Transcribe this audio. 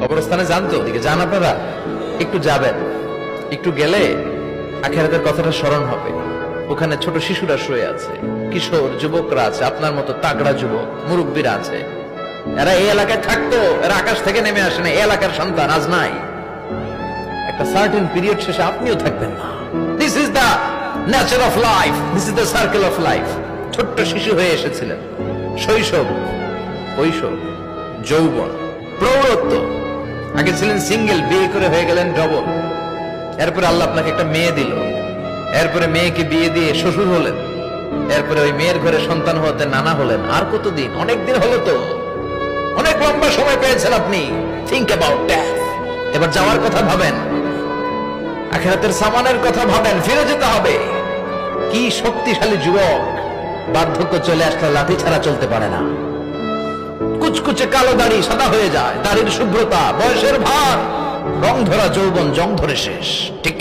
কবরস্থানে যান তো, ওদিকে যান আপনারা, একটু যাবেন, একটু গেলে আখিরাতের কথাটা স্মরণ হবে। ওখানে ছোট শিশুরা শুয়ে আছে, কিশোর যুবকরা আছে, আপনার মতো তাগড়া যুবক মুরব্বীরা আছে। এরা এই এলাকায় থাকতো, এরা আকাশ থেকে নেমে আসে না, এই এলাকার সন্তান আজ নাই। একটা সার্টেন পিরিয়ড শেষে আপনিও থাকবেন না। This is the nature of life, this is the circle of life. ছোট্ট শিশু হয়ে এসেছিলেন, শৈশব, কৈশোর, যৌবন, প্রৌঢ়ত্ব। আগে ছিলেন সিঙ্গেল, বিয়ে করে হয়ে গেলেন ডবল। এরপরে আল্লাহ আপনাকে একটা মেয়ে দিল, এরপরে মেয়েকে বিয়ে দিয়ে শ্বশুর হলেন, এরপরে ওই মেয়ের ঘরে সন্তান হতে নানা হলেন। আর কতদিন? অনেক দিন হলো তো, অনেক লম্বা সময় পেয়েছেন আপনি। Think about that. এবার যাওয়ার কথা ভাবেন, আখিরাতের সামানের কথা ভাবেন, ফিরে যেতে হবে। কি শক্তিশালী যুবক, বার্ধক্য চলে আসলে লাঠি ছাড়া চলতে পারে না। কুচকুচে কালো দাড়ি সাদা হয়ে যায়, দাড়ির শুভ্রতা, বয়সের ভার, রং ধরা যৌবন জং ধরে শেষ। ঠিক